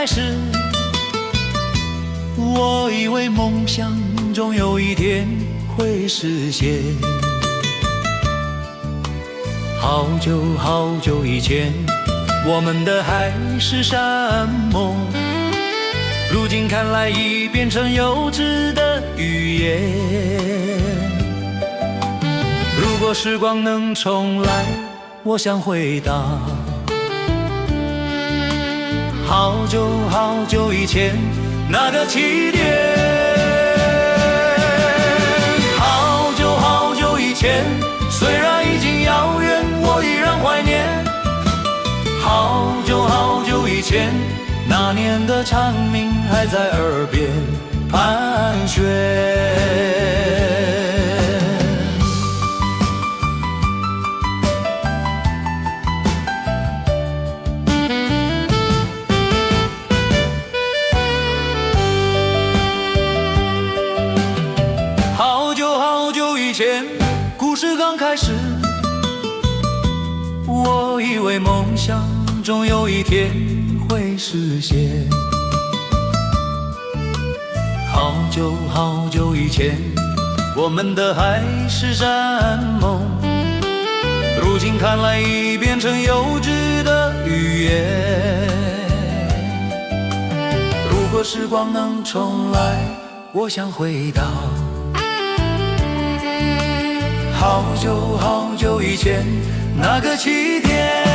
开始，我以为梦想终有一天会实现。好久好久以前，我们的海誓山盟，如今看来已变成幼稚的语言。如果时光能重来，我想回答好久好久以前那个起点。好久好久以前，虽然已经遥远，我依然怀念。好久好久以前，那年的蝉鸣还在耳边盘旋。故事刚开始，我以为梦想终有一天会实现。好久好久以前，我们的海誓山盟，如今看来已变成幼稚的语言。如果时光能重来，我想回到好久好久以前那个起点。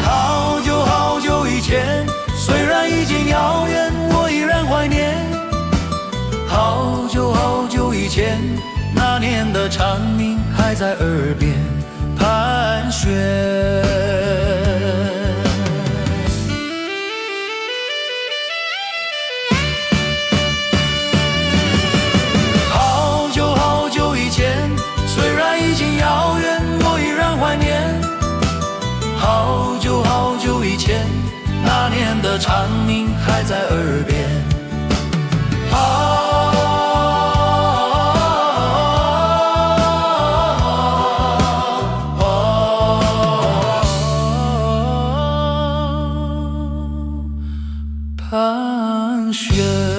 好久好久以前，虽然已经遥远，我依然怀念。好久好久以前，那年的蝉鸣还在耳边盘旋。遥远，我依然怀念。好久好久以前，那年的蝉鸣还在耳边。盘旋。